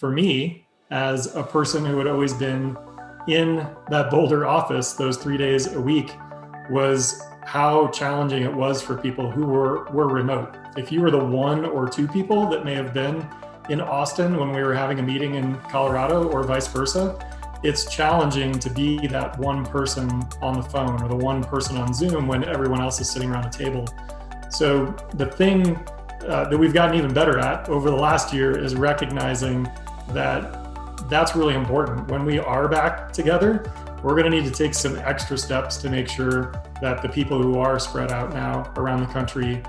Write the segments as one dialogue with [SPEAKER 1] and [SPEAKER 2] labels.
[SPEAKER 1] for me, as a person who had always been in that Boulder office those 3 days a week, was how challenging it was for people who were remote. If you were the one or two people that may have been in Austin when we were having a meeting in Colorado or vice versa, it's challenging to be that one person on the phone or the one person on Zoom when everyone else is sitting around a table. So the thing that we've gotten even better at over the last year is recognizing that that's really important. When we are back together, we're going to need to take some extra steps to make sure that the people who are spread out now around the country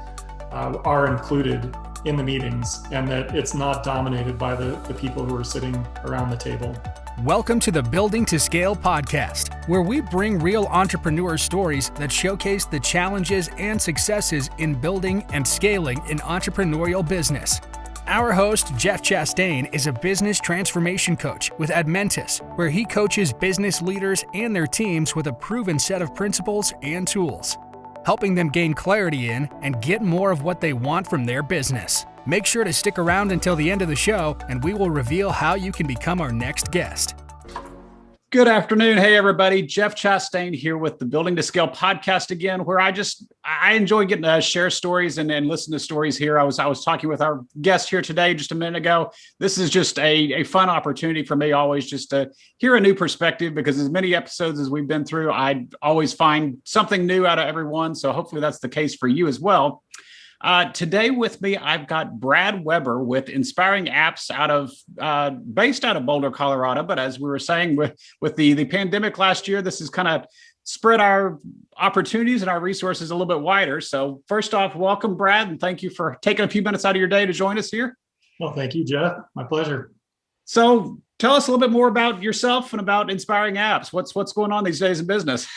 [SPEAKER 1] are included in the meetings, and that it's not dominated by the people who are sitting around the table.
[SPEAKER 2] Welcome to the Building to Scale podcast, where we bring real entrepreneur stories that showcase the challenges and successes in building and scaling an entrepreneurial business. Our host, Jeff Chastain, is a business transformation coach with Admentis, where he coaches business leaders and their teams with a proven set of principles and tools, helping them gain clarity in and get more of what they want from their business. Make sure to stick around until the end of the show, and we will reveal how you can become our next guest.
[SPEAKER 3] Good afternoon. Hey, everybody. Jeff Chastain here with the Building to Scale podcast again, where I enjoy getting to share stories and listen to stories here. I was talking with our guest here today just a minute ago. This is just a fun opportunity for me always just to hear a new perspective, because as many episodes as we've been through, I always find something new out of everyone. So hopefully that's the case for you as well. Today with me, I've got Brad Weber with Inspiring Apps based out of Boulder, Colorado. But as we were saying, with the pandemic last year, this has kind of spread our opportunities and our resources a little bit wider. So first off, welcome, Brad, and thank you for taking a few minutes out of your day to join us here.
[SPEAKER 1] Well, thank you, Jeff. My pleasure.
[SPEAKER 3] So tell us a little bit more about yourself and about Inspiring Apps. What's going on these days in business?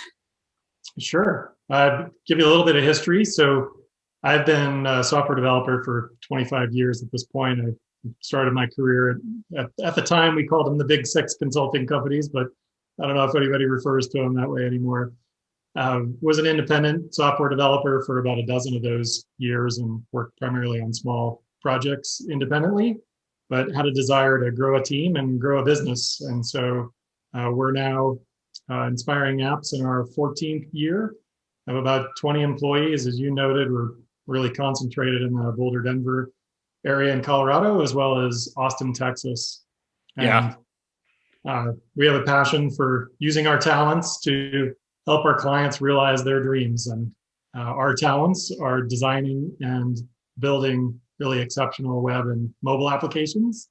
[SPEAKER 1] Sure. I'll give you a little bit of history. So I've been a software developer for 25 years at this point. I started my career at the time, we called them the Big Six consulting companies, but I don't know if anybody refers to them that way anymore. Was an independent software developer for about a dozen of those years and worked primarily on small projects independently, but had a desire to grow a team and grow a business. And so we're now Inspiring Apps in our 14th year. Have about 20 employees. As you noted, we're really concentrated in the Boulder, Denver area in Colorado, as well as Austin, Texas. And, we have a passion for using our talents to help our clients realize their dreams. And our talents are designing and building really exceptional web and mobile applications.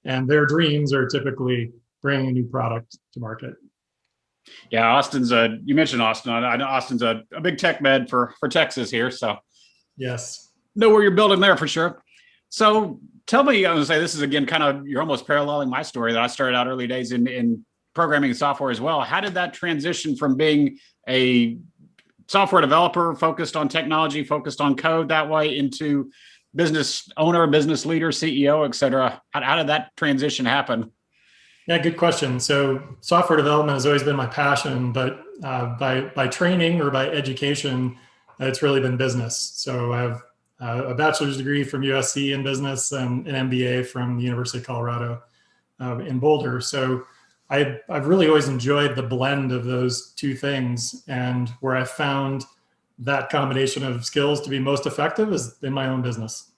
[SPEAKER 1] And their dreams are typically bringing a new product to market.
[SPEAKER 3] Yeah, you mentioned Austin. I know Austin's a big tech med for Texas here. So
[SPEAKER 1] yes,
[SPEAKER 3] know where you're building there for sure. So tell me, I was gonna say, this is again, kind of, you're almost paralleling my story that I started out early days in programming and software as well. How did that transition from being a software developer focused on technology, focused on code that way, into business owner, business leader, CEO, et cetera? How did that transition happen?
[SPEAKER 1] Yeah, good question. So software development has always been my passion, but by training or by education, it's really been business. So I have a bachelor's degree from USC in business and an MBA from the University of Colorado in Boulder. So I've really always enjoyed the blend of those two things, and where I found that combination of skills to be most effective is in my own business.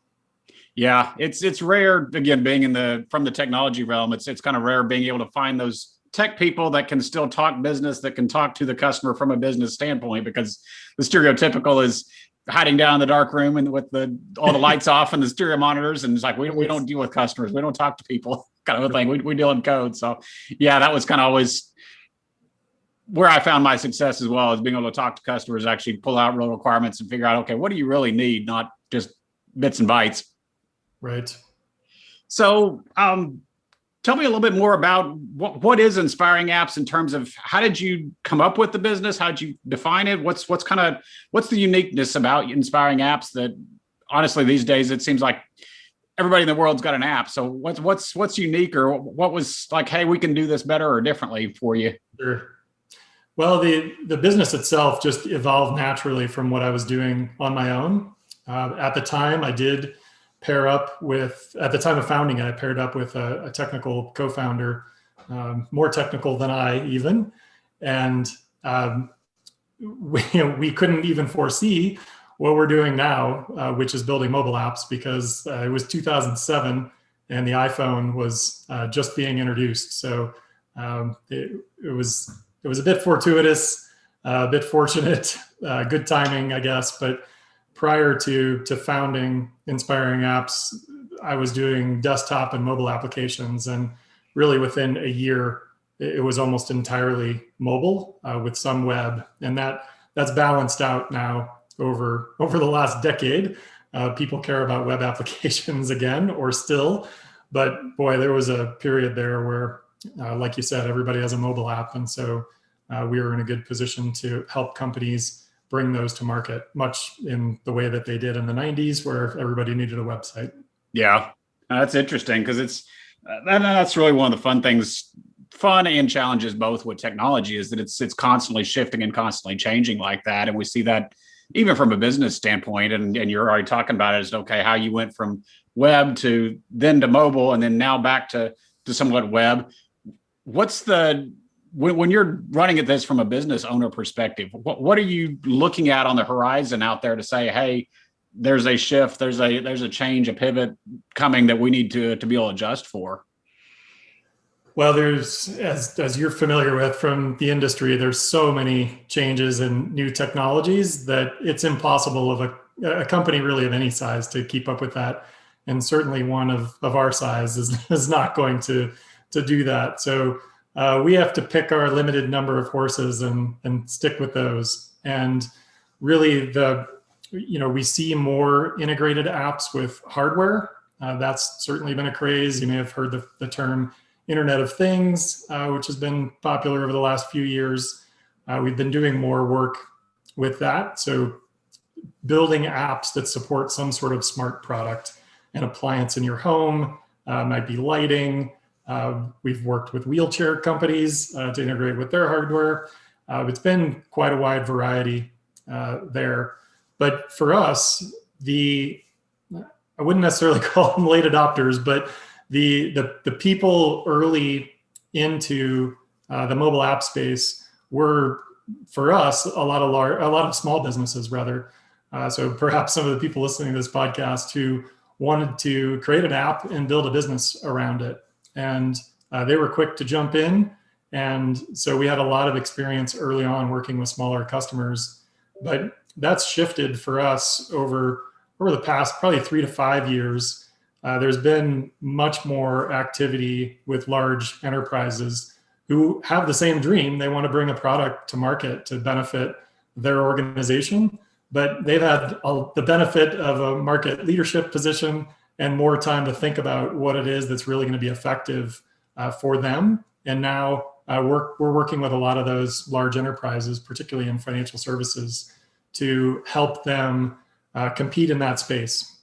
[SPEAKER 3] Yeah, it's rare, again, being from the technology realm, it's kind of rare being able to find those tech people that can still talk business, that can talk to the customer from a business standpoint, because the stereotypical is hiding down in the dark room and with all the lights off and the stereo monitors. And it's like, we don't deal with customers. We don't talk to people, kind of a thing. We deal in code. So yeah, that was kind of always where I found my success as well, is being able to talk to customers, actually pull out real requirements and figure out, okay, what do you really need? Not just bits and bytes.
[SPEAKER 1] Right.
[SPEAKER 3] So tell me a little bit more about what is Inspiring Apps in terms of how did you come up with the business? How did you define it? What's the uniqueness about Inspiring Apps that honestly these days it seems like everybody in the world's got an app. So what's unique, or what was like, hey, we can do this better or differently for you?
[SPEAKER 1] Sure. Well, the business itself just evolved naturally from what I was doing on my own. At the time, I did pair up with, at the time of founding it, I paired up with a technical co-founder, more technical than I even. And we couldn't even foresee what we're doing now, which is building mobile apps, because it was 2007 and the iPhone was just being introduced. So it was a bit fortuitous, a bit fortunate, good timing, I guess. But prior to founding Inspiring Apps, I was doing desktop and mobile applications, and really within a year, it was almost entirely mobile with some web, and that's balanced out now over the last decade. People care about web applications again, or still, but boy, there was a period there where, like you said, everybody has a mobile app, and so we were in a good position to help companies bring those to market, much in the way that they did in the 90s, where everybody needed a website.
[SPEAKER 3] Yeah, that's interesting, because that's really one of the fun things, fun and challenges both with technology, is that it's constantly shifting and constantly changing like that. And we see that even from a business standpoint, and you're already talking about it, is okay, how you went from web to mobile, and then now back to somewhat web. When you're running at this from a business owner perspective, what are you looking at on the horizon out there to say, hey, there's a shift, there's a change, a pivot coming that we need to be able to adjust for?
[SPEAKER 1] Well, there's, as you're familiar with from the industry, there's so many changes and new technologies that it's impossible of a company really of any size to keep up with that. And certainly one of our size is not going to do that. So we have to pick our limited number of horses and stick with those. And really we see more integrated apps with hardware. That's certainly been a craze. You may have heard the term Internet of Things, which has been popular over the last few years. We've been doing more work with that. So building apps that support some sort of smart product, an appliance in your home, might be lighting. We've worked with wheelchair companies to integrate with their hardware. It's been quite a wide variety there. But for us, I wouldn't necessarily call them late adopters, but the people early into the mobile app space were, for us, a lot of small businesses rather. So perhaps some of the people listening to this podcast who wanted to create an app and build a business around it, and they were quick to jump in. And so we had a lot of experience early on working with smaller customers, but that's shifted for us over the past probably 3 to 5 years. There's been much more activity with large enterprises who have the same dream. They want to bring a product to market to benefit their organization, but they've had the benefit of a market leadership position and more time to think about what it is that's really going to be effective for them. And now we're working with a lot of those large enterprises, particularly in financial services, to help them compete in that space.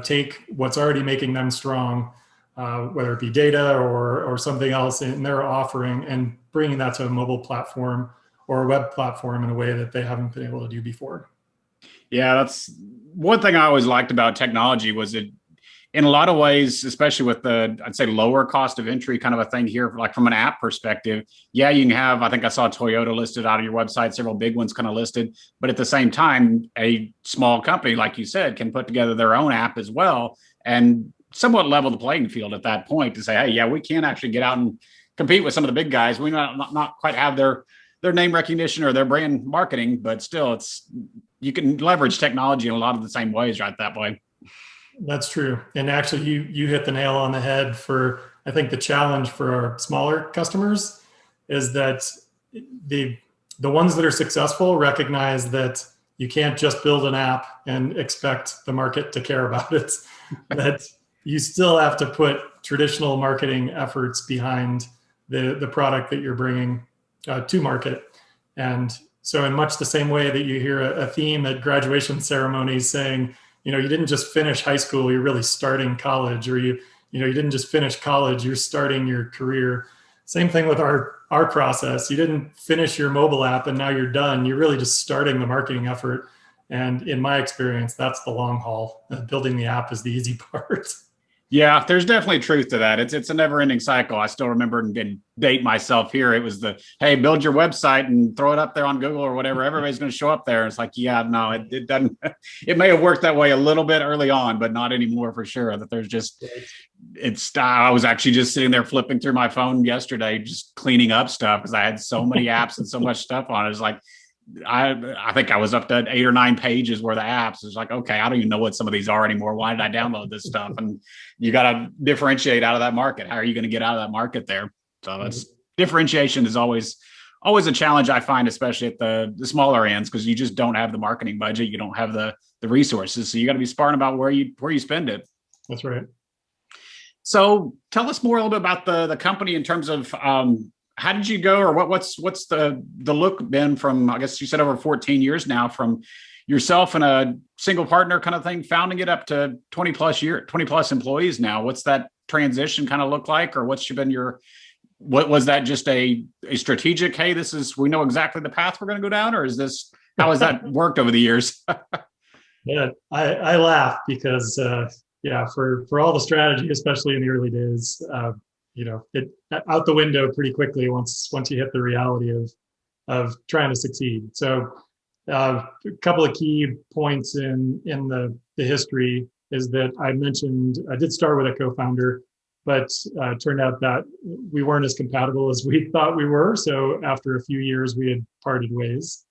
[SPEAKER 1] Take what's already making them strong, whether it be data or something else in their offering, and bringing that to a mobile platform or a web platform in a way that they haven't been able to do before.
[SPEAKER 3] Yeah, that's one thing I always liked about technology, was it, in a lot of ways, especially with I'd say lower cost of entry kind of a thing here, like from an app perspective. Yeah, you can have, I think I saw Toyota listed out on your website, several big ones kind of listed, but at the same time, a small company, like you said, can put together their own app as well and somewhat level the playing field at that point to say, hey, yeah, we can actually get out and compete with some of the big guys. We might not quite have their name recognition or their brand marketing, but still you can leverage technology in a lot of the same ways right that way.
[SPEAKER 1] That's true. And actually, you hit the nail on the head for, I think, the challenge for our smaller customers is that the ones that are successful recognize that you can't just build an app and expect the market to care about it, that you still have to put traditional marketing efforts behind the product that you're bringing to market. And so in much the same way that you hear a theme at graduation ceremonies saying, you didn't just finish high school, you're really starting college, or you didn't just finish college, you're starting your career. Same thing with our process. You didn't finish your mobile app and now you're done. You're really just starting the marketing effort. And in my experience, that's the long haul. Building the app is the easy part.
[SPEAKER 3] Yeah, there's definitely truth to that. It's a never ending cycle. I still remember and date myself here. It was the, hey, build your website and throw it up there on Google or whatever. Everybody's going to show up there. It's like, yeah, no, it doesn't. It may have worked that way a little bit early on, but not anymore for sure. That there's just, I was actually just sitting there flipping through my phone yesterday, just cleaning up stuff because I had so many apps and so much stuff on it. It's like, I think I was up to 8 or 9 pages worth of apps. It's like, okay, I don't even know what some of these are anymore. Why did I download this stuff? And you got to differentiate out of that market. How are you going to get out of that market there? So that's differentiation is always a challenge I find, especially at the smaller ends, because you just don't have the marketing budget. You don't have the resources. So you got to be smart about where you spend it.
[SPEAKER 1] That's right.
[SPEAKER 3] So tell us more a little bit about the company in terms of, how did you go, or what's the look been from, I guess you said over 14 years now, from yourself and a single partner kind of thing, founding it up to 20 plus employees now? What's that transition kind of look like, or what's been what was that, just a strategic, hey, we know exactly the path we're going to go down, or how has that worked over the years?
[SPEAKER 1] Yeah, I laugh because, for all the strategy, especially in the early days, it out the window pretty quickly once you hit the reality of trying to succeed. So a couple of key points in the history is that I mentioned I did start with a co-founder, but turned out that we weren't as compatible as we thought we were. So after a few years, we had parted ways.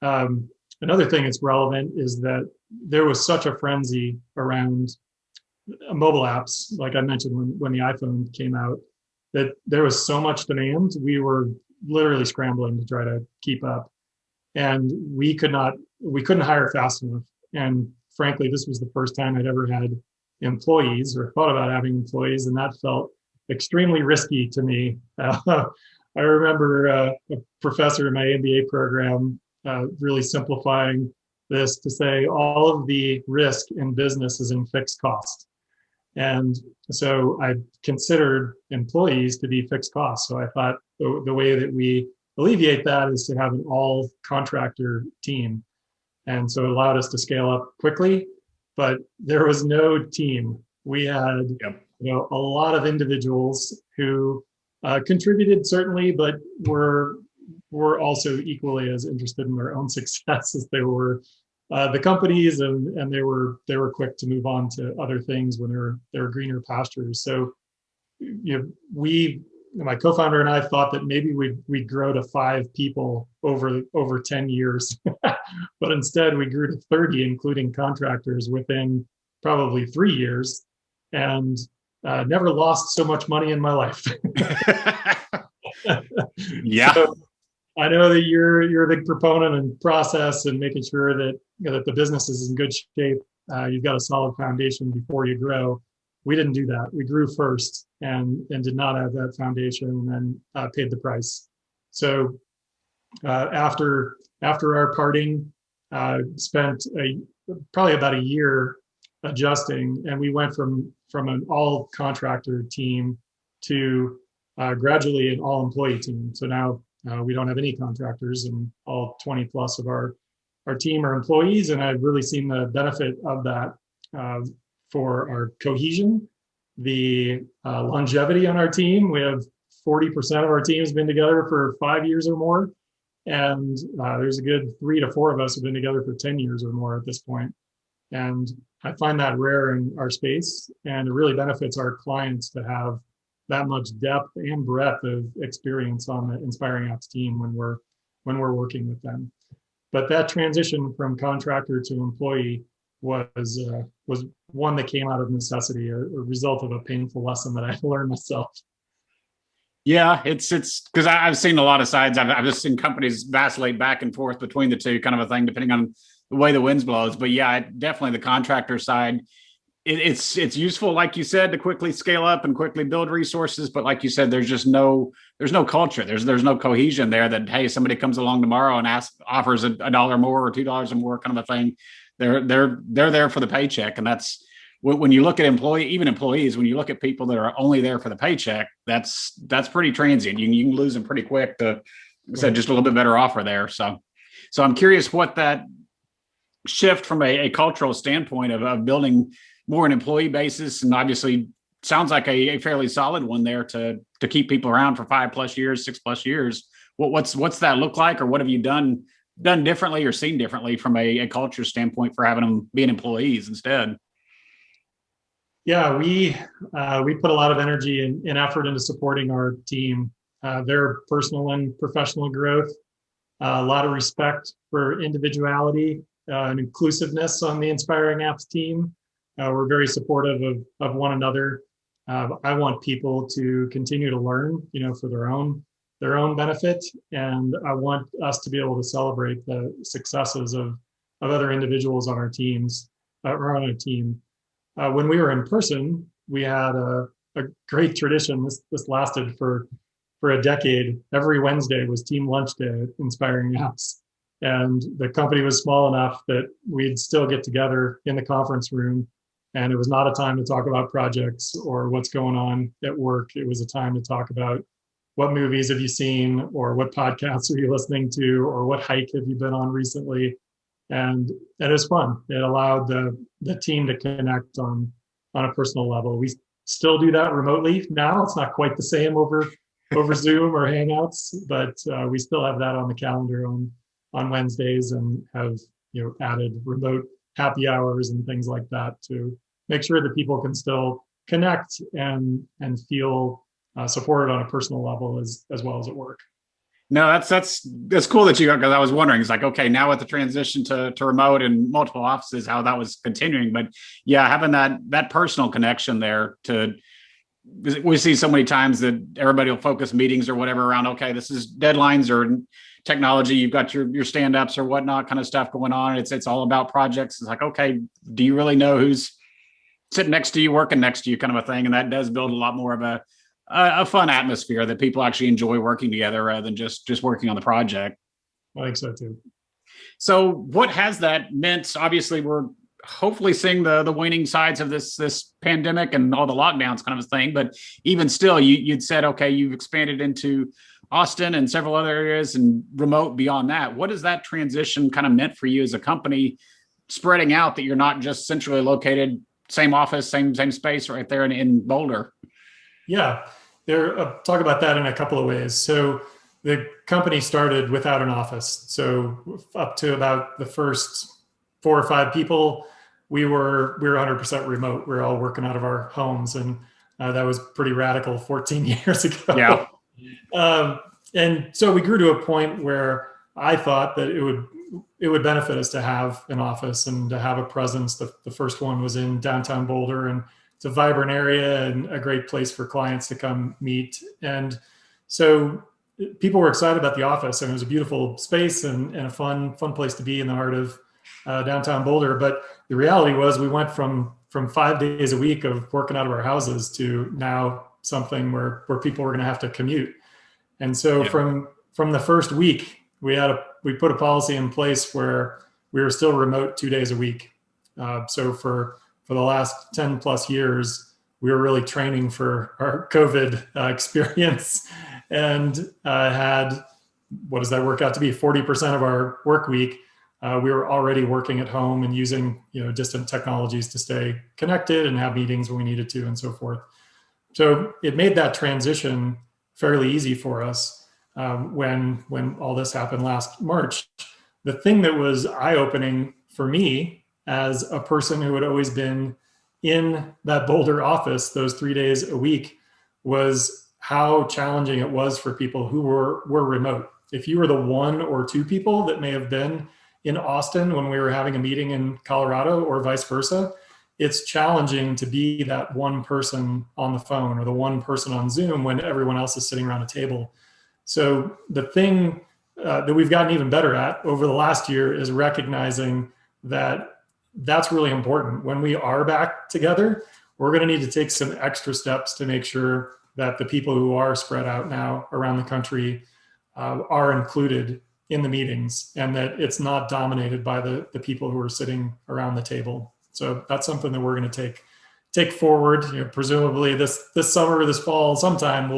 [SPEAKER 1] Another thing that's relevant is that there was such a frenzy around mobile apps, like I mentioned when the iPhone came out, that there was so much demand. We were literally scrambling to try to keep up, and we couldn't hire fast enough. And frankly, this was the first time I'd ever had employees or thought about having employees, and that felt extremely risky to me. I remember a professor in my MBA program really simplifying this to say all of the risk in business is in fixed cost. And so I considered employees to be fixed costs. So I thought the way that we alleviate that is to have an all contractor team. And so it allowed us to scale up quickly, but there was no team. We had a lot of individuals who contributed certainly, but were also equally as interested in their own success as they were the companies, and they were quick to move on to other things when there were greener pastures. So my co-founder and I thought that maybe we'd grow to 5 people over 10 years, but instead we grew to 30, including contractors, within probably 3 years, and never lost so much money in my life.
[SPEAKER 3] Yeah.
[SPEAKER 1] So, I know that you're a big proponent in process and making sure that that the business is in good shape. You've got a solid foundation before you grow. We didn't do that. We grew first and did not have that foundation, and then paid the price. So after our parting, spent probably about a year adjusting, and we went from an all contractor team to gradually an all employee team. So now we don't have any contractors, and all 20 plus of our team are employees. And I've really seen the benefit of that for our cohesion, the longevity on our team. We have 40% of our team has been together for 5 years or more. And there's a good 3 to 4 of us have been together for 10 years or more at this point. And I find that rare in our space, and it really benefits our clients to have that much depth and breadth of experience on the Inspiring Apps team when we're working with them. But that transition from contractor to employee was one that came out of necessity, a result of a painful lesson that I learned myself.
[SPEAKER 3] Yeah, it's because I've seen a lot of sides. I've just seen companies vacillate back and forth between the two, kind of a thing, depending on the way the winds blows. But yeah, definitely the contractor side. It's useful, like you said, to quickly scale up and quickly build resources. But like you said, there's no culture. There's no cohesion there that, hey, somebody comes along tomorrow and offers $1 more or $2 more, kind of a thing. They're there for the paycheck. And that's when you look at employees, when you look at people that are only there for the paycheck, that's pretty transient. You can lose them pretty quick to, like I said, just a little bit better offer there. So I'm curious what that shift from a cultural standpoint of building more an employee basis, and obviously sounds like a fairly solid one there to keep people around for 5+ years, 6+ years. What's that look like, or what have you done differently or seen differently from a culture standpoint for having them being employees instead?
[SPEAKER 1] Yeah, we put a lot of energy and effort into supporting our team, their personal and professional growth. A lot of respect for individuality and inclusiveness on the Inspiring Apps team. We're very supportive of one another. I want people to continue to learn, for their own benefit, and I want us to be able to celebrate the successes of other individuals on our teams or on a team. When we were in person, we had a great tradition. This lasted for a decade. Every Wednesday was team lunch day at Inspiring Apps. And the company was small enough that we'd still get together in the conference room. And it was not a time to talk about projects or what's going on at work. It was a time to talk about what movies have you seen, or what podcasts are you listening to, or what hike have you been on recently. And it was fun. It allowed the team to connect on a personal level. We still do that remotely now. It's not quite the same over Zoom or Hangouts, but we still have that on the calendar on Wednesdays, and have added remote happy hours and things like that to make sure that people can still connect and feel supported on a personal level as well as at work.
[SPEAKER 3] No, that's cool that you got, because I was wondering, it's like, okay, now with the transition to remote and multiple offices, how that was continuing. But yeah, having that personal connection there, we see so many times that everybody will focus meetings or whatever around, okay, this is deadlines or technology, you've got your stand-ups or whatnot kind of stuff going on. It's all about projects. It's like, okay, do you really know who's sitting next to you, working next to you, kind of a thing? And that does build a lot more of a fun atmosphere that people actually enjoy working together rather than just working on the project.
[SPEAKER 1] I think so too.
[SPEAKER 3] So what has that meant? Obviously, we're hopefully seeing the waning sides of this pandemic and all the lockdowns kind of a thing. But even still, you'd said, okay, you've expanded into Austin and several other areas and remote beyond that. What has that transition kind of meant for you as a company, spreading out, that you're not just centrally located, same office, same space right there in Boulder?
[SPEAKER 1] Yeah, talk about that in a couple of ways. So the company started without an office. So up to about the first 4 or 5 people, we were 100% remote. We were all working out of our homes, and that was pretty radical 14 years ago.
[SPEAKER 3] Yeah.
[SPEAKER 1] And so we grew to a point where I thought that it would benefit us to have an office and to have a presence. The first one was in downtown Boulder, and it's a vibrant area and a great place for clients to come meet. And so people were excited about the office, and it was a beautiful space and a fun place to be in the heart of downtown Boulder. But the reality was, we went from 5 days a week of working out of our houses to now something where people were going to have to commute. And so from the first week, we put a policy in place where we were still remote 2 days a week. So for the last 10 plus years, we were really training for our COVID experience, and had, what does that work out to be? 40% of our work week, we were already working at home and using distant technologies to stay connected and have meetings when we needed to, and so forth. So it made that transition fairly easy for us when all this happened last March. The thing that was eye-opening for me, as a person who had always been in that Boulder office those 3 days a week, was how challenging it was for people who were remote. If you were the 1 or 2 people that may have been in Austin when we were having a meeting in Colorado, or vice versa, it's challenging to be that one person on the phone or the one person on Zoom when everyone else is sitting around a table. So the thing that we've gotten even better at over the last year is recognizing that that's really important. When we are back together, we're going to need to take some extra steps to make sure that the people who are spread out now around the country are included in the meetings, and that it's not dominated by the people who are sitting around the table. So that's something that we're going to take forward. Presumably this summer or this fall, sometime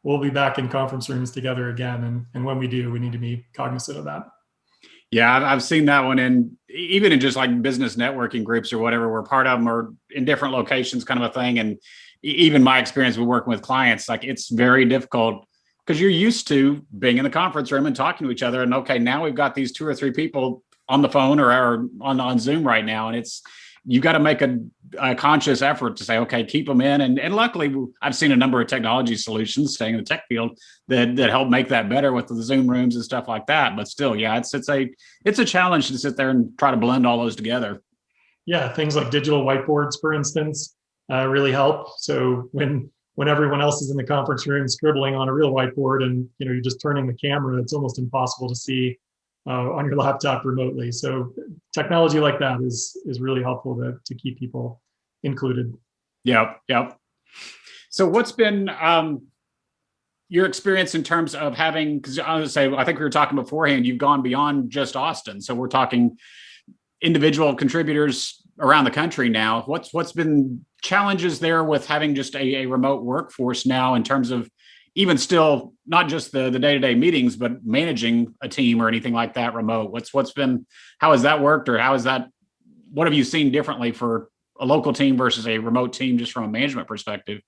[SPEAKER 1] we'll be back in conference rooms together again. And when we do, we need to be cognizant of that.
[SPEAKER 3] Yeah, I've seen that one in even in just like business networking groups or whatever, where part of them are in different locations, kind of a thing. And even my experience with working with clients, like it's very difficult because you're used to being in the conference room and talking to each other. And okay, now we've got these two or three people on the phone or on Zoom right now, and it's you got to make a conscious effort to say, okay, keep them in. And luckily, I've seen a number of technology solutions, staying in the tech field, that help make that better with the Zoom rooms and stuff like that. But still, yeah, it's a challenge to sit there and try to blend all those together.
[SPEAKER 1] Yeah, things like digital whiteboards, for instance, really help. So when everyone else is in the conference room scribbling on a real whiteboard, and you're just turning the camera, it's almost impossible to see on your laptop remotely. So technology like that is really helpful to keep people included.
[SPEAKER 3] Yep, yep. So what's been your experience in terms of having, because I was say, I think we were talking beforehand, you've gone beyond just Austin. So we're talking individual contributors around the country now. What's been challenges there with having just a remote workforce now in terms of even still not just the day-to-day meetings, but managing a team or anything like that remote? How has that worked, or what have you seen differently for a local team versus a remote team, just from a management perspective?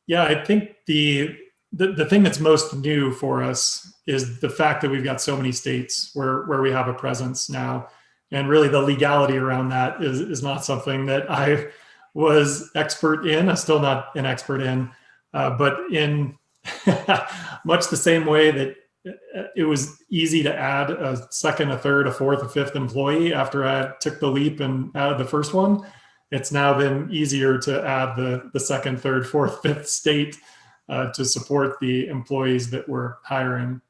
[SPEAKER 1] Yeah, I think the thing that's most new for us is the fact that we've got so many states where we have a presence now. And really the legality around that is not something that I was expert in. I'm still not an expert in, but in much the same way that it was easy to add a second, a third, a fourth, a fifth employee after I took the leap and added the first one, it's now been easier to add the second, third, fourth, fifth state to support the employees that we're hiring.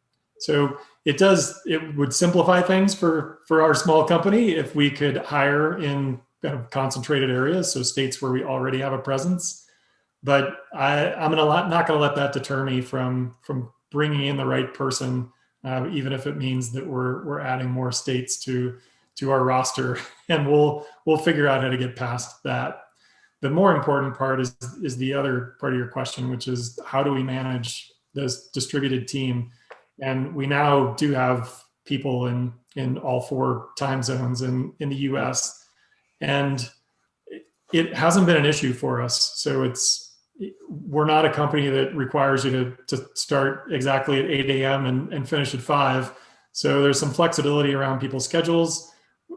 [SPEAKER 1] So it would simplify things for our small company if we could hire in kind of concentrated areas, so states where we already have a presence. But I'm not going to let that deter me from bringing in the right person, even if it means that we're adding more states to our roster, and we'll figure out how to get past that. The more important part is the other part of your question, which is how do we manage this distributed team? And we now do have people in all 4 time zones in the US, and it hasn't been an issue for us. So we're not a company that requires you to start exactly at 8 a.m. and finish at 5. So there's some flexibility around people's schedules.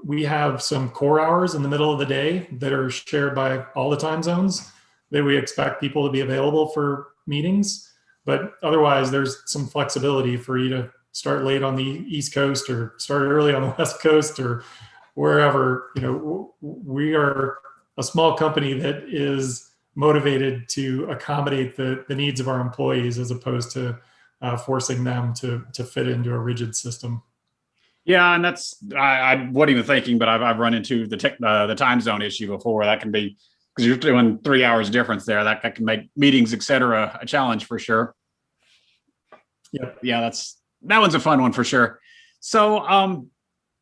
[SPEAKER 1] We have some core hours in the middle of the day that are shared by all the time zones that we expect people to be available for meetings. But otherwise, there's some flexibility for you to start late on the East Coast or start early on the West Coast or wherever. We are a small company that is motivated to accommodate the needs of our employees as opposed to forcing them to fit into a rigid system.
[SPEAKER 3] Yeah, and I wasn't even thinking, but I've run into the time zone issue before. That can be, because you're doing 3 hours difference there. That can make meetings, et cetera, a challenge for sure. Yeah, that one's a fun one for sure. So,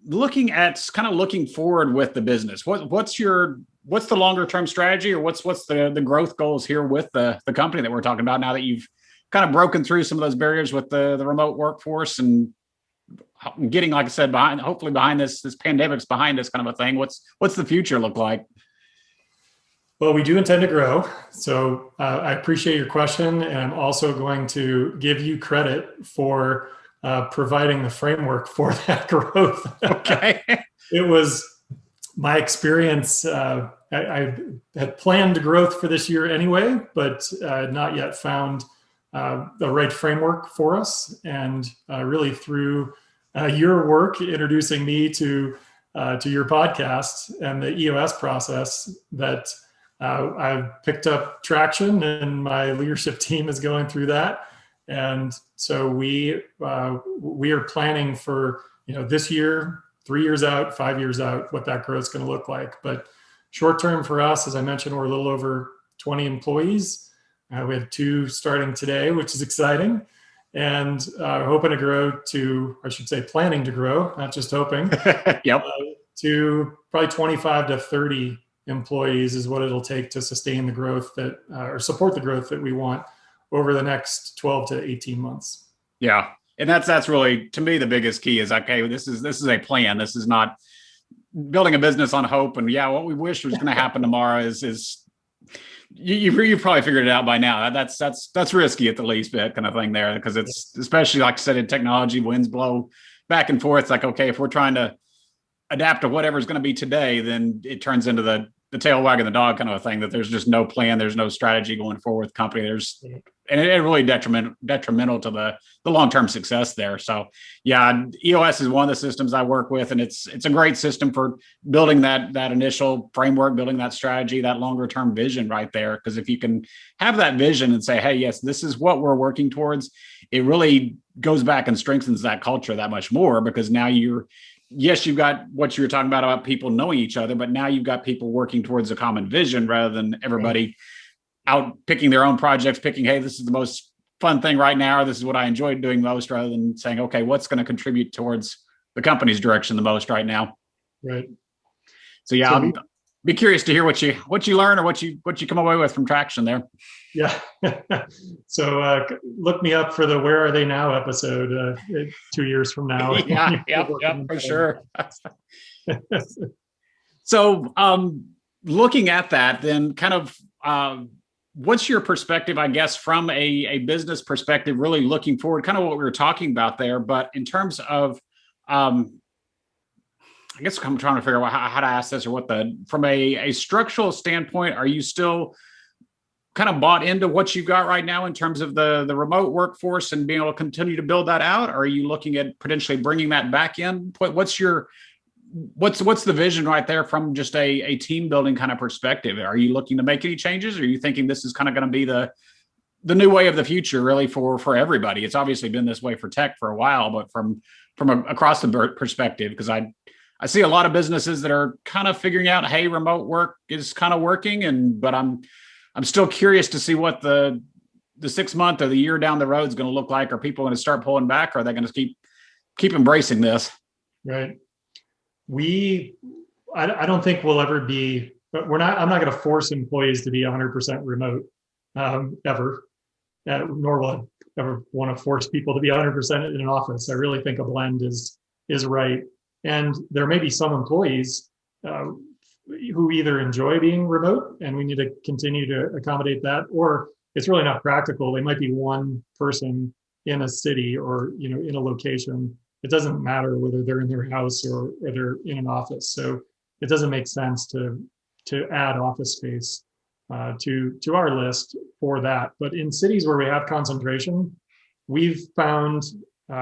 [SPEAKER 3] looking forward with the business, what's the longer term strategy, or what's the growth goals here with the company that we're talking about now that you've kind of broken through some of those barriers with the remote workforce and getting, like I said, hopefully behind this pandemic's behind us, kind of a thing. What's the future look like?
[SPEAKER 1] Well, we do intend to grow. So I appreciate your question. And I'm also going to give you credit for providing the framework for that growth.
[SPEAKER 3] Okay.
[SPEAKER 1] It was my experience. I had planned growth for this year anyway, but not yet found the right framework for us. And really through your work introducing me to your podcast and the EOS process, that I've picked up traction, and my leadership team is going through that. And so we are planning for this year, 3 years out, 5 years out, what that growth is going to look like. But short term for us, as I mentioned, we're a little over 20 employees. We have 2 starting today, which is exciting, and hoping to grow to, I should say, planning to grow, not just hoping.
[SPEAKER 3] Yep.
[SPEAKER 1] To probably 25 to 30 employees is what it'll take to sustain the growth or support the growth that we want over the next 12 to 18 months.
[SPEAKER 3] Yeah. And that's really, to me, the biggest key is, okay, this is a plan. This is not building a business on hope. And yeah, what we wish was going to happen tomorrow is you probably figured it out by now. That's risky at the least bit kind of thing there, because it's, especially like I said, in technology, winds blow back and forth. It's like, okay, if we're trying to adapt to whatever's going to be today, then it turns into the tail wagging the dog kind of a thing, that there's just no plan, there's no strategy going forward with the company. And it really detrimental to the long-term success there. So yeah, EOS is one of the systems I work with, and it's a great system for building that initial framework, building that strategy, that longer term vision right there. Because if you can have that vision and say, hey, yes, this is what we're working towards, it really goes back and strengthens that culture that much more, because now you've got what you were talking about people knowing each other, but now you've got people working towards a common vision rather than everybody out picking their own projects, picking, hey, this is the most fun thing right now, or this is what I enjoy doing most, rather than saying, okay, what's going to contribute towards the company's direction the most right now.
[SPEAKER 1] Right.
[SPEAKER 3] So yeah, I'll be curious to hear what you learn, or what you come away with from Traction there.
[SPEAKER 1] Yeah. So look me up for the Where Are They Now episode 2 years from now.
[SPEAKER 3] yeah, for sure. So looking at that, then kind of what's your perspective, I guess, from a business perspective, really looking forward, kind of what we were talking about there, but in terms of, I guess I'm trying to figure out how to ask this, or from a structural standpoint, are you still kind of bought into what you've got right now in terms of the remote workforce and being able to continue to build that out? Or are you looking at potentially bringing that back in? What's the vision right there from just a team building kind of perspective? Are you looking to make any changes? Or are you thinking this is kind of going to be the new way of the future, really, for everybody? It's obviously been this way for tech for a while, but from across the perspective, because I see a lot of businesses that are kind of figuring out, hey, remote work is kind of working, but I'm still curious to see what the 6 month or the year down the road is going to look like. Are people going to start pulling back? Or are they going to keep embracing this?
[SPEAKER 1] Right. I don't think we'll ever be, but I'm not going to force employees to be 100% remote ever, nor will I ever want to force people to be 100% in an office. I really think a blend is right. And there may be some employees who either enjoy being remote, and we need to continue to accommodate that, or it's really not practical. They might be one person in a city or in a location. It doesn't matter whether they're in their house or they're in an office. So it doesn't make sense to add office space to our list for that. But in cities where we have concentration, we've found,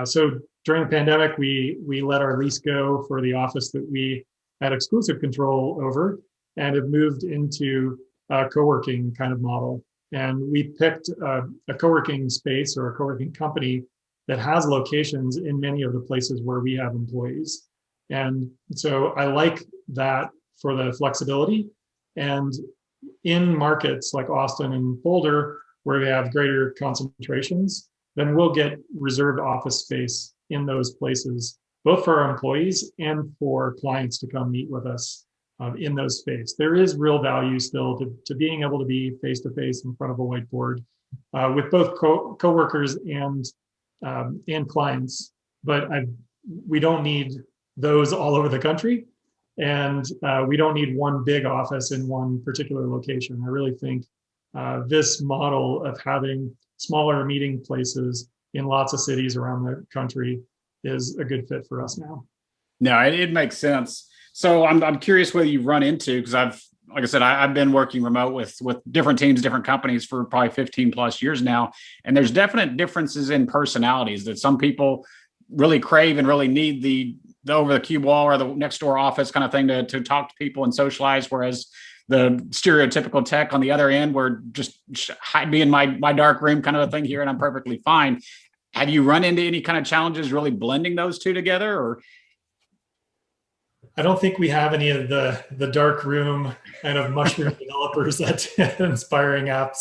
[SPEAKER 1] so during the pandemic, we let our lease go for the office that we had exclusive control over, and have moved into a co-working kind of model. And we picked a co-working space or a co-working company that has locations in many of the places where we have employees. And so I like that for the flexibility. And in markets like Austin and Boulder, where we have greater concentrations, then we'll get reserved office space in those places, both for our employees and for clients to come meet with us in those space. There is real value still to being able to be face-to-face in front of a whiteboard with both coworkers and clients, but we don't need those all over the country, and we don't need one big office in one particular location. I really think this model of having smaller meeting places in lots of cities around the country is a good fit for us now.
[SPEAKER 3] No, it makes sense. So I'm curious whether you've run into, because like I said, I've been working remote with different teams, different companies for probably 15 plus years now. And there's definite differences in personalities that some people really crave and really need the over the cube wall or the next door office kind of thing to talk to people and socialize. Whereas the stereotypical tech on the other end, we're just be in my dark room kind of a thing here, and I'm perfectly fine. Have you run into any kind of challenges really blending those two together? Or
[SPEAKER 1] I don't think we have any of the dark room kind of mushroom developers that inspiring apps.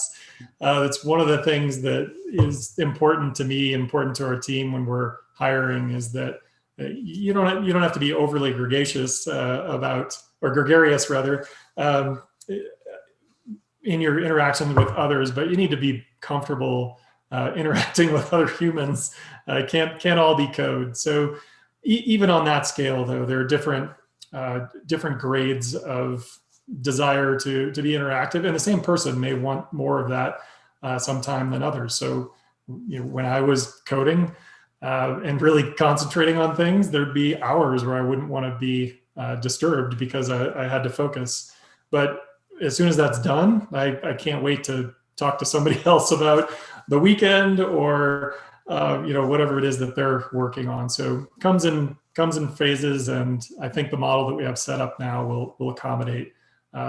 [SPEAKER 1] It's one of the things that is important to me, important to our team when we're hiring, is that you don't have to be overly gregarious gregarious rather, in your interactions with others, but you need to be comfortable interacting with other humans. Can't all be code. So even on that scale, though, there are different grades of desire to be interactive, and the same person may want more of that sometime than others. So, when I was coding and really concentrating on things, there'd be hours where I wouldn't want to be disturbed because I had to focus. But as soon as that's done, I can't wait to talk to somebody else about the weekend or whatever it is that they're working on. So comes in phases, and I think the model that we have set up now will accommodate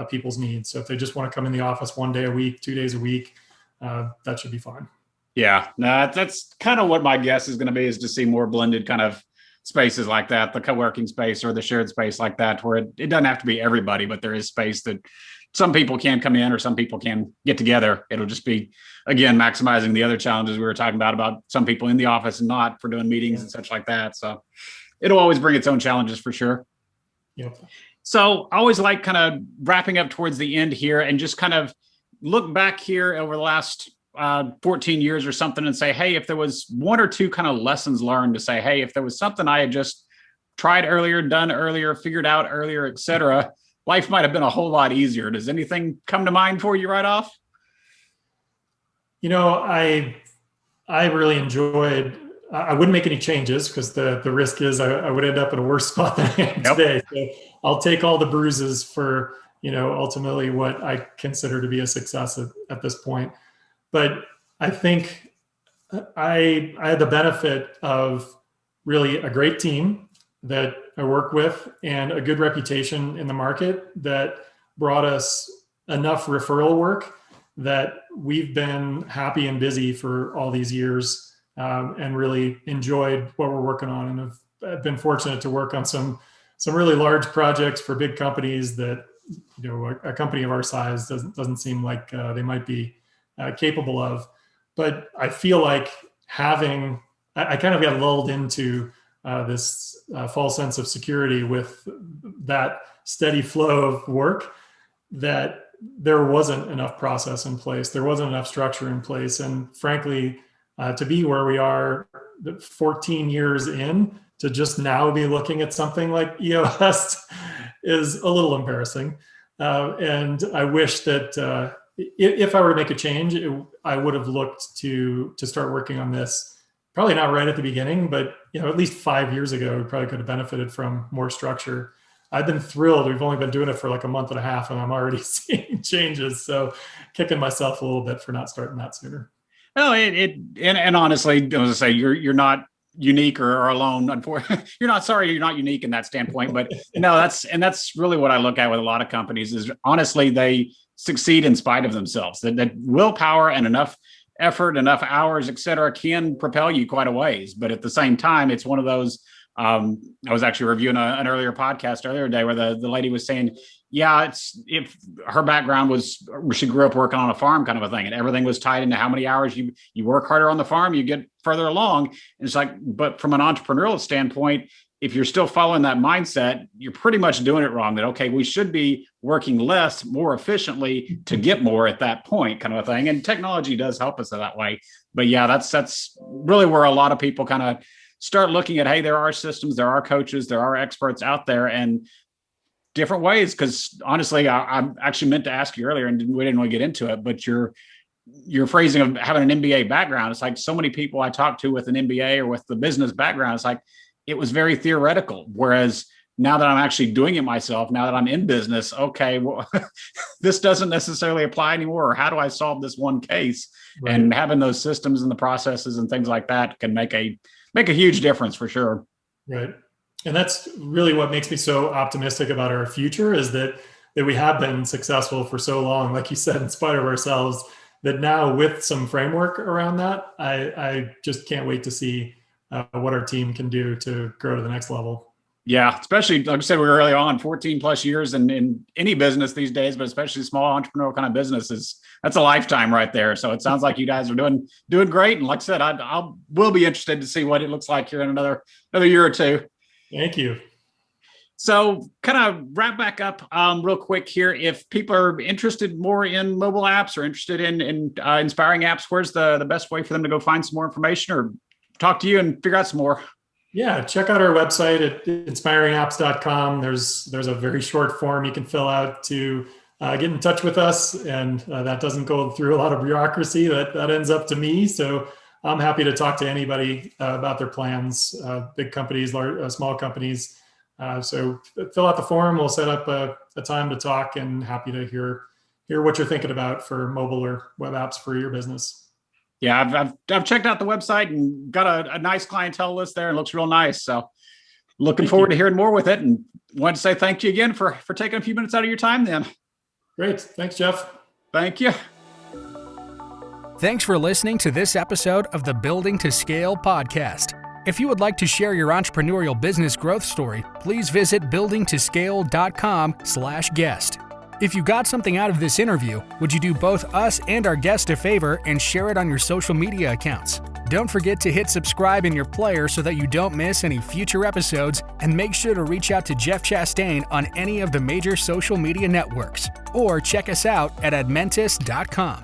[SPEAKER 1] people's needs. So if they just want to come in the office 1 day a week, 2 days a week, that should be fine.
[SPEAKER 3] Yeah, no, that's kind of what my guess is going to be, is to see more blended kind of spaces like that, the co-working space or the shared space like that, where it doesn't have to be everybody, but there is space that some people can come in or some people can get together. It'll just be, again, maximizing the other challenges we were talking about some people in the office and not for doing meetings and such like that. So it'll always bring its own challenges for sure.
[SPEAKER 1] Yep.
[SPEAKER 3] So I always like kind of wrapping up towards the end here and just kind of look back here over the last 14 years or something and say, hey, if there was one or two kind of lessons learned, to say, hey, if there was something I had just tried earlier, done earlier, figured out earlier, et cetera, life might have been a whole lot easier. Does anything come to mind for you right off?
[SPEAKER 1] I really enjoyed, I wouldn't make any changes because the risk is I would end up in a worse spot than I am today. So I'll take all the bruises for, ultimately what I consider to be a success at this point. But I think I had the benefit of really a great team that I work with and a good reputation in the market that brought us enough referral work that we've been happy and busy for all these years, and really enjoyed what we're working on. And I've been fortunate to work on some really large projects for big companies that, a company of our size doesn't seem like they might be capable of. But I feel like I kind of got lulled into this false sense of security with that steady flow of work, that there wasn't enough process in place. There wasn't enough structure in place. And frankly, to be where we are 14 years in, to just now be looking at something like EOS is a little embarrassing. And I wish that if I were to make a change, I would have looked to start working on this, probably not right at the beginning, but at least 5 years ago, we probably could have benefited from more structure. I've been thrilled. We've only been doing it for like a month and a half, and I'm already seeing changes. So kicking myself a little bit for not starting that sooner.
[SPEAKER 3] No, and honestly, as I say, you're not unique or alone. Unfortunately, you're not unique in that standpoint. But no, that's really what I look at with a lot of companies is, honestly, they succeed in spite of themselves. That willpower and enough effort, enough hours, et cetera, can propel you quite a ways. But at the same time, it's one of those. I was actually reviewing an earlier podcast earlier today where the lady was saying, yeah, if her background was, she grew up working on a farm kind of a thing, and everything was tied into how many hours you work harder on the farm, you get further along. And it's like, but from an entrepreneurial standpoint, if you're still following that mindset, you're pretty much doing it wrong. That, okay, we should be working less, more efficiently to get more at that point, kind of a thing. And technology does help us in that way. But yeah, that's really where a lot of people kind of start looking at, hey, there are systems, there are coaches, there are experts out there, and different ways. Because honestly, I actually meant to ask you earlier, and we didn't really get into it, but your phrasing of having an MBA background, it's like so many people I talk to with an MBA or with the business background, it's like it was very theoretical. Whereas now that I'm actually doing it myself, now that I'm in business, okay, well, this doesn't necessarily apply anymore. Or how do I solve this one case? Right. And having those systems and the processes and things like that can make a huge difference for sure.
[SPEAKER 1] Right. And that's really what makes me so optimistic about our future, is that we have been successful for so long, like you said, in spite of ourselves, that now with some framework around that, I just can't wait to see what our team can do to grow to the next level.
[SPEAKER 3] Yeah, especially, like I said, we were early on, 14 plus years in any business these days, but especially small entrepreneurial kind of businesses, that's a lifetime right there. So it sounds like you guys are doing great. And like I said, I will be interested to see what it looks like here in another year or two.
[SPEAKER 1] Thank you.
[SPEAKER 3] So kind of wrap back up real quick here. If people are interested more in mobile apps or interested in inspiring apps, where's the best way for them to go find some more information or talk to you and figure out some more?
[SPEAKER 1] Yeah, check out our website at inspiringapps.com. There's a very short form you can fill out to get in touch with us, and that doesn't go through a lot of bureaucracy. That ends up to me. So I'm happy to talk to anybody about their plans, big companies, large, small companies. So fill out the form. We'll set up a time to talk, and happy to hear what you're thinking about for mobile or web apps for your business.
[SPEAKER 3] Yeah, I've checked out the website and got a nice clientele list there. It looks real nice. So looking forward to hearing more with it, and wanted to say thank you again for taking a few minutes out of your time then.
[SPEAKER 1] Great. Thanks, Jeff.
[SPEAKER 3] Thank you.
[SPEAKER 2] Thanks for listening to this episode of the Building to Scale podcast. If you would like to share your entrepreneurial business growth story, please visit buildingtoscale.com/guest. If you got something out of this interview, would you do both us and our guest a favor and share it on your social media accounts? Don't forget to hit subscribe in your player so that you don't miss any future episodes, and make sure to reach out to Jeff Chastain on any of the major social media networks, or check us out at admentis.com.